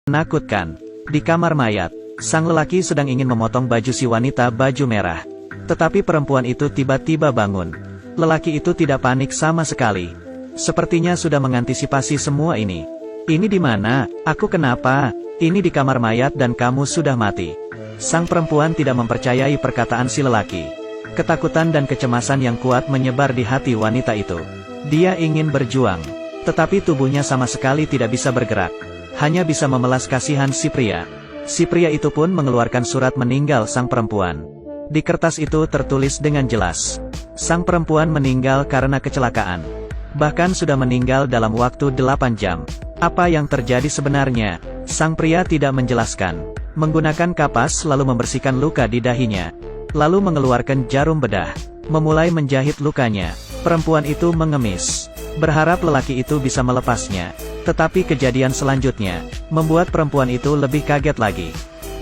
Menakutkan. Di kamar mayat, sang lelaki sedang ingin memotong baju si wanita baju merah. Tetapi perempuan itu tiba-tiba bangun. Lelaki itu tidak panik sama sekali. Sepertinya sudah mengantisipasi semua ini. Ini di mana? Aku kenapa? Ini di kamar mayat dan kamu sudah mati. Sang perempuan tidak mempercayai perkataan si lelaki. Ketakutan dan kecemasan yang kuat menyebar di hati wanita itu. Dia ingin berjuang, tetapi tubuhnya sama sekali tidak bisa bergerak. Hanya bisa memelas kasihan si pria. Si pria itu pun mengeluarkan surat meninggal sang perempuan. Di kertas itu tertulis dengan jelas. Sang perempuan meninggal karena kecelakaan. Bahkan sudah meninggal dalam waktu 8 jam. Apa yang terjadi sebenarnya? Sang pria tidak menjelaskan. Menggunakan kapas lalu membersihkan luka di dahinya. Lalu mengeluarkan jarum bedah. Memulai menjahit lukanya. Perempuan itu mengemis. Berharap lelaki itu bisa melepasnya. Tetapi kejadian selanjutnya membuat perempuan itu lebih kaget lagi.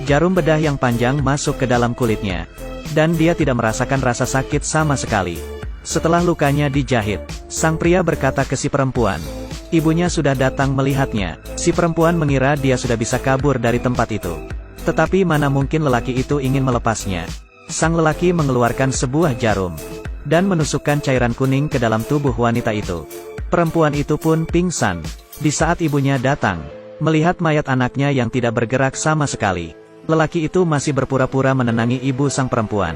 Jarum bedah yang panjang masuk ke dalam kulitnya. Dan dia tidak merasakan rasa sakit sama sekali. Setelah lukanya dijahit, sang pria berkata ke si perempuan. Ibunya sudah datang melihatnya. Si perempuan mengira dia sudah bisa kabur dari tempat itu. Tetapi mana mungkin lelaki itu ingin melepasnya. Sang lelaki mengeluarkan sebuah jarum. Dan menusukkan cairan kuning ke dalam tubuh wanita itu. Perempuan itu pun pingsan. Di saat ibunya datang, melihat mayat anaknya yang tidak bergerak sama sekali. Lelaki itu masih berpura-pura menenangi ibu sang perempuan.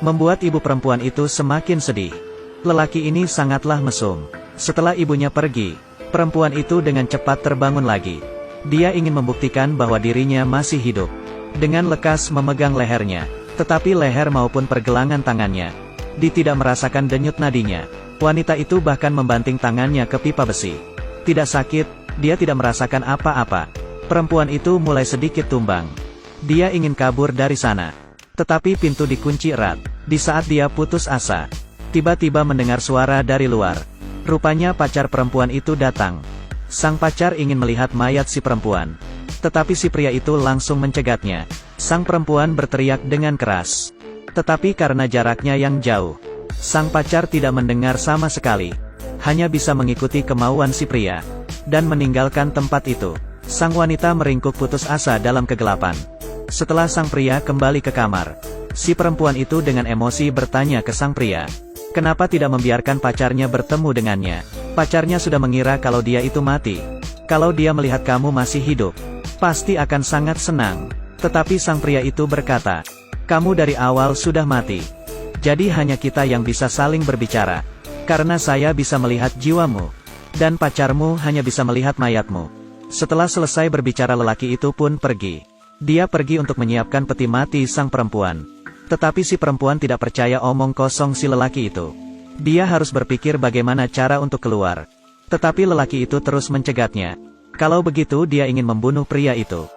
Membuat ibu perempuan itu semakin sedih. Lelaki ini sangatlah mesum. Setelah ibunya pergi, perempuan itu dengan cepat terbangun lagi. Dia ingin membuktikan bahwa dirinya masih hidup. Dengan lekas memegang lehernya, tetapi leher maupun pergelangan tangannya, dia tidak merasakan denyut nadinya. Wanita itu bahkan membanting tangannya ke pipa besi. Tidak sakit, dia tidak merasakan apa-apa. Perempuan itu mulai sedikit tumbang. Dia ingin kabur dari sana. Tetapi pintu dikunci erat. Di saat dia putus asa, tiba-tiba mendengar suara dari luar. Rupanya pacar perempuan itu datang. Sang pacar ingin melihat mayat si perempuan. Tetapi si pria itu langsung mencegatnya. Sang perempuan berteriak dengan keras. Tetapi karena jaraknya yang jauh, sang pacar tidak mendengar sama sekali. Hanya bisa mengikuti kemauan si pria. Dan meninggalkan tempat itu. Sang wanita meringkuk putus asa dalam kegelapan. Setelah sang pria kembali ke kamar, si perempuan itu dengan emosi bertanya ke sang pria. Kenapa tidak membiarkan pacarnya bertemu dengannya? Pacarnya sudah mengira kalau dia itu mati. Kalau dia melihat kamu masih hidup, pasti akan sangat senang. Tetapi sang pria itu berkata, kamu dari awal sudah mati. Jadi hanya kita yang bisa saling berbicara. Karena saya bisa melihat jiwamu. Dan pacarmu hanya bisa melihat mayatmu. Setelah selesai berbicara lelaki itu pun pergi. Dia pergi untuk menyiapkan peti mati sang perempuan. Tetapi si perempuan tidak percaya omong kosong si lelaki itu. Dia harus berpikir bagaimana cara untuk keluar. Tetapi lelaki itu terus mencegatnya. Kalau begitu dia ingin membunuh pria itu.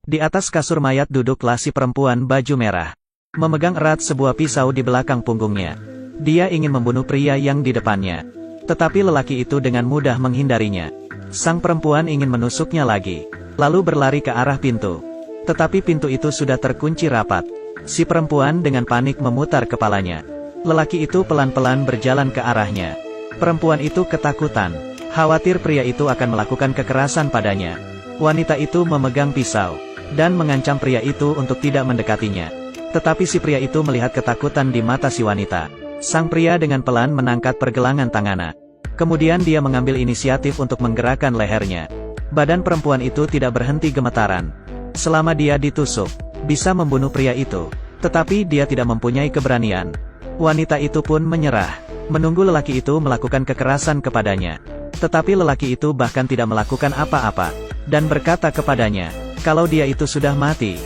Di atas kasur mayat duduklah si perempuan baju merah. Memegang erat sebuah pisau di belakang punggungnya. Dia ingin membunuh pria yang di depannya. Tetapi lelaki itu dengan mudah menghindarinya. Sang perempuan ingin menusuknya lagi. Lalu berlari ke arah pintu. Tetapi pintu itu sudah terkunci rapat. Si perempuan dengan panik memutar kepalanya. Lelaki itu pelan-pelan berjalan ke arahnya. Perempuan itu ketakutan. Khawatir pria itu akan melakukan kekerasan padanya. Wanita itu memegang pisau. Dan mengancam pria itu untuk tidak mendekatinya. Tetapi si pria itu melihat ketakutan di mata si wanita. Sang pria dengan pelan menangkat pergelangan tangannya. Kemudian dia mengambil inisiatif untuk menggerakkan lehernya. Badan perempuan itu tidak berhenti gemetaran. Selama dia ditusuk, bisa membunuh pria itu. Tetapi dia tidak mempunyai keberanian. Wanita itu pun menyerah. Menunggu lelaki itu melakukan kekerasan kepadanya. Tetapi lelaki itu bahkan tidak melakukan apa-apa. Dan berkata kepadanya, kalau dia itu sudah mati,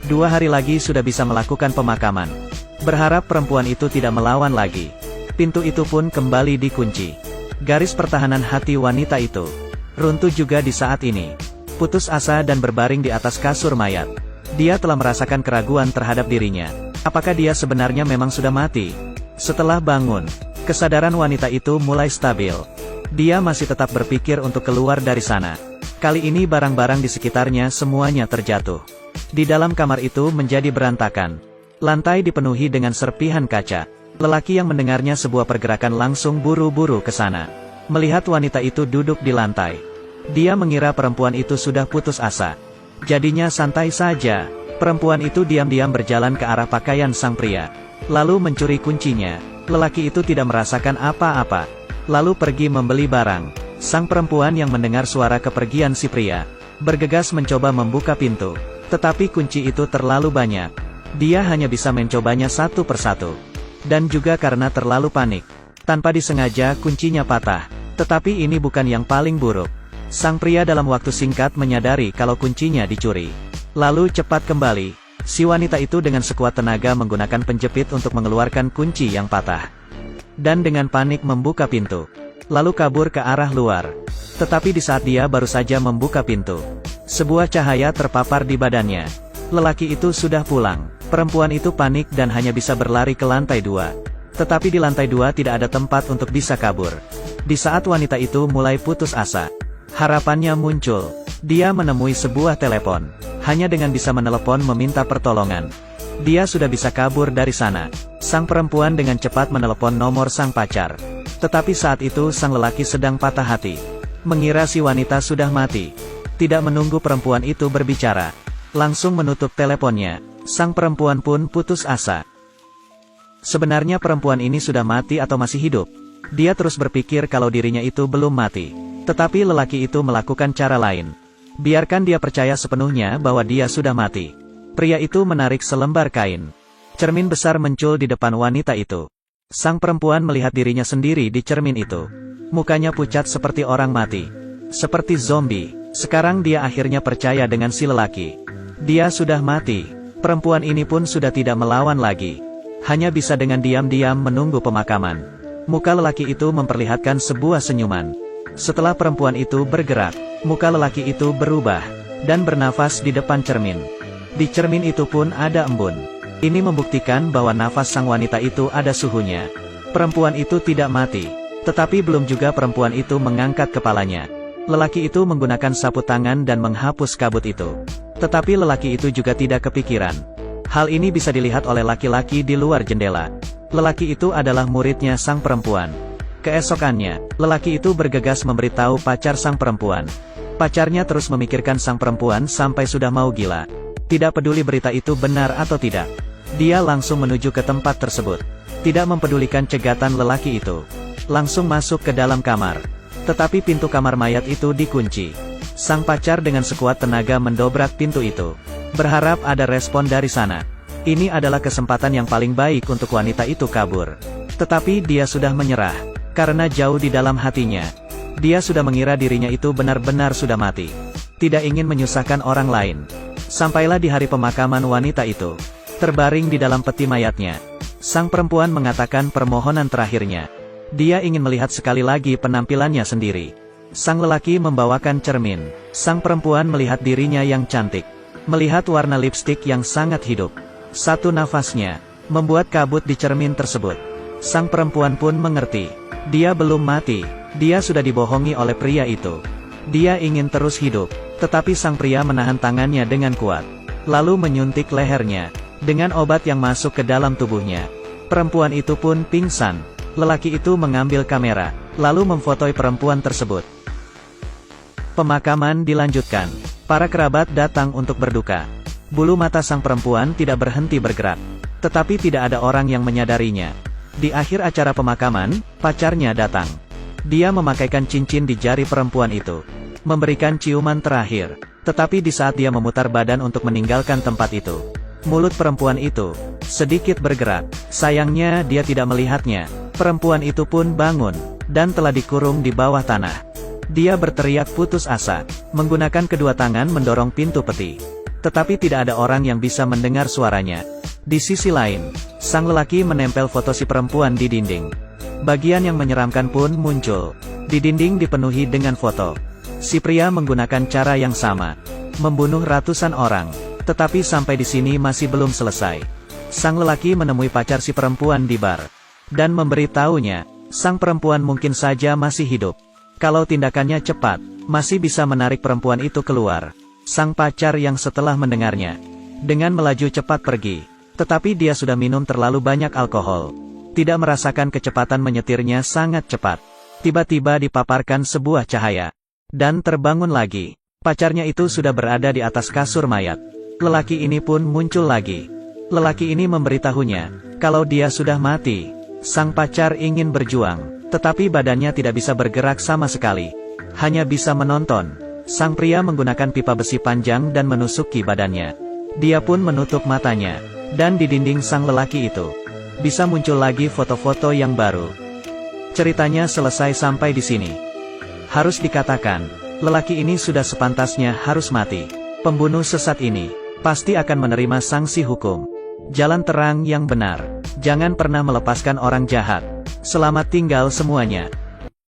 2 hari lagi sudah bisa melakukan pemakaman. Berharap perempuan itu tidak melawan lagi. Pintu itu pun kembali dikunci. Garis pertahanan hati wanita itu runtuh juga di saat ini. Putus asa dan berbaring di atas kasur mayat. Dia telah merasakan keraguan terhadap dirinya. Apakah dia sebenarnya memang sudah mati? Setelah bangun, kesadaran wanita itu mulai stabil. Dia masih tetap berpikir untuk keluar dari sana. Kali ini barang-barang di sekitarnya semuanya terjatuh. Di dalam kamar itu menjadi berantakan. Lantai dipenuhi dengan serpihan kaca. Lelaki yang mendengarnya sebuah pergerakan langsung buru-buru ke sana. Melihat wanita itu duduk di lantai. Dia mengira perempuan itu sudah putus asa. Jadinya santai saja. Perempuan itu diam-diam berjalan ke arah pakaian sang pria. Lalu mencuri kuncinya. Lelaki itu tidak merasakan apa-apa. Lalu pergi membeli barang. Sang perempuan yang mendengar suara kepergian si pria, bergegas mencoba membuka pintu. Tetapi kunci itu terlalu banyak. Dia hanya bisa mencobanya satu persatu. Dan juga karena terlalu panik. Tanpa disengaja kuncinya patah. Tetapi ini bukan yang paling buruk. Sang pria dalam waktu singkat menyadari kalau kuncinya dicuri. Lalu cepat kembali. Si wanita itu dengan sekuat tenaga menggunakan penjepit untuk mengeluarkan kunci yang patah. Dan dengan panik membuka pintu. Lalu kabur ke arah luar. Tetapi di saat dia baru saja membuka pintu, sebuah cahaya terpapar di badannya. Lelaki itu sudah pulang. Perempuan itu panik dan hanya bisa berlari ke lantai 2. Tetapi di lantai 2 tidak ada tempat untuk bisa kabur. Di saat wanita itu mulai putus asa, harapannya muncul. Dia menemui sebuah telepon. Hanya dengan bisa menelepon meminta pertolongan, dia sudah bisa kabur dari sana. Sang perempuan dengan cepat menelepon nomor sang pacar. Tetapi saat itu sang lelaki sedang patah hati. Mengira si wanita sudah mati. Tidak menunggu perempuan itu berbicara, langsung menutup teleponnya. Sang perempuan pun putus asa. Sebenarnya perempuan ini sudah mati atau masih hidup? Dia terus berpikir kalau dirinya itu belum mati. Tetapi lelaki itu melakukan cara lain. Biarkan dia percaya sepenuhnya bahwa dia sudah mati. Pria itu menarik selembar kain. Cermin besar muncul di depan wanita itu. Sang perempuan melihat dirinya sendiri di cermin itu. Mukanya pucat seperti orang mati. Seperti zombie. Sekarang dia akhirnya percaya dengan si lelaki. Dia sudah mati. Perempuan ini pun sudah tidak melawan lagi. Hanya bisa dengan diam-diam menunggu pemakaman. Muka lelaki itu memperlihatkan sebuah senyuman. Setelah perempuan itu bergerak, muka lelaki itu berubah, dan bernafas di depan cermin. Di cermin itu pun ada embun. Ini membuktikan bahwa nafas sang wanita itu ada suhunya. Perempuan itu tidak mati. Tetapi belum juga perempuan itu mengangkat kepalanya. Lelaki itu menggunakan sapu tangan dan menghapus kabut itu. Tetapi lelaki itu juga tidak kepikiran. Hal ini bisa dilihat oleh laki-laki di luar jendela. Lelaki itu adalah muridnya sang perempuan. Keesokannya, lelaki itu bergegas memberitahu pacar sang perempuan. Pacarnya terus memikirkan sang perempuan sampai sudah mau gila. Tidak peduli berita itu benar atau tidak. Dia langsung menuju ke tempat tersebut. Tidak mempedulikan cegatan lelaki itu. Langsung masuk ke dalam kamar. Tetapi pintu kamar mayat itu dikunci. Sang pacar dengan sekuat tenaga mendobrak pintu itu. Berharap ada respon dari sana. Ini adalah kesempatan yang paling baik untuk wanita itu kabur. Tetapi dia sudah menyerah. Karena jauh di dalam hatinya, dia sudah mengira dirinya itu benar-benar sudah mati. Tidak ingin menyusahkan orang lain. Sampailah di hari pemakaman wanita itu. Terbaring di dalam peti mayatnya, sang perempuan mengatakan permohonan terakhirnya. Dia ingin melihat sekali lagi penampilannya sendiri. Sang lelaki membawakan cermin. Sang perempuan melihat dirinya yang cantik. Melihat warna lipstik yang sangat hidup. Satu nafasnya membuat kabut di cermin tersebut. Sang perempuan pun mengerti. Dia belum mati. Dia sudah dibohongi oleh pria itu. Dia ingin terus hidup. Tetapi sang pria menahan tangannya dengan kuat. Lalu menyuntik lehernya dengan obat yang masuk ke dalam tubuhnya. Perempuan itu pun pingsan. Lelaki itu mengambil kamera, lalu memfotoi perempuan tersebut. Pemakaman dilanjutkan. Para kerabat datang untuk berduka. Bulu mata sang perempuan tidak berhenti bergerak. Tetapi tidak ada orang yang menyadarinya. Di akhir acara pemakaman, pacarnya datang. Dia memakaikan cincin di jari perempuan itu. Memberikan ciuman terakhir. Tetapi di saat dia memutar badan untuk meninggalkan tempat itu, mulut perempuan itu sedikit bergerak. Sayangnya dia tidak melihatnya. Perempuan itu pun bangun, dan telah dikurung di bawah tanah. Dia berteriak putus asa, menggunakan kedua tangan mendorong pintu peti. Tetapi tidak ada orang yang bisa mendengar suaranya. Di sisi lain, sang lelaki menempel foto si perempuan di dinding. Bagian yang menyeramkan pun muncul. Di dinding dipenuhi dengan foto. Si pria menggunakan cara yang sama. Membunuh ratusan orang. Tetapi sampai di sini masih belum selesai. Sang lelaki menemui pacar si perempuan di bar. Dan memberitahunya, sang perempuan mungkin saja masih hidup. Kalau tindakannya cepat, masih bisa menarik perempuan itu keluar. Sang pacar yang setelah mendengarnya, dengan melaju cepat pergi. Tetapi dia sudah minum terlalu banyak alkohol. Tidak merasakan kecepatan menyetirnya sangat cepat. Tiba-tiba dipaparkan sebuah cahaya. dan terbangun lagi. Pacarnya itu sudah berada di atas kasur mayat. Lelaki ini pun muncul lagi. Lelaki ini memberitahunya, kalau dia sudah mati. Sang pacar ingin berjuang, tetapi badannya tidak bisa bergerak sama sekali. Hanya bisa menonton. Sang pria menggunakan pipa besi panjang dan menusuki badannya. Dia pun menutup matanya. Dan di dinding sang lelaki itu, bisa muncul lagi foto-foto yang baru. Ceritanya selesai sampai di sini. Harus dikatakan, lelaki ini sudah sepantasnya harus mati. Pembunuh sesat ini pasti akan menerima sanksi hukum. Jalan terang yang benar. Jangan pernah melepaskan orang jahat. Selamat tinggal semuanya.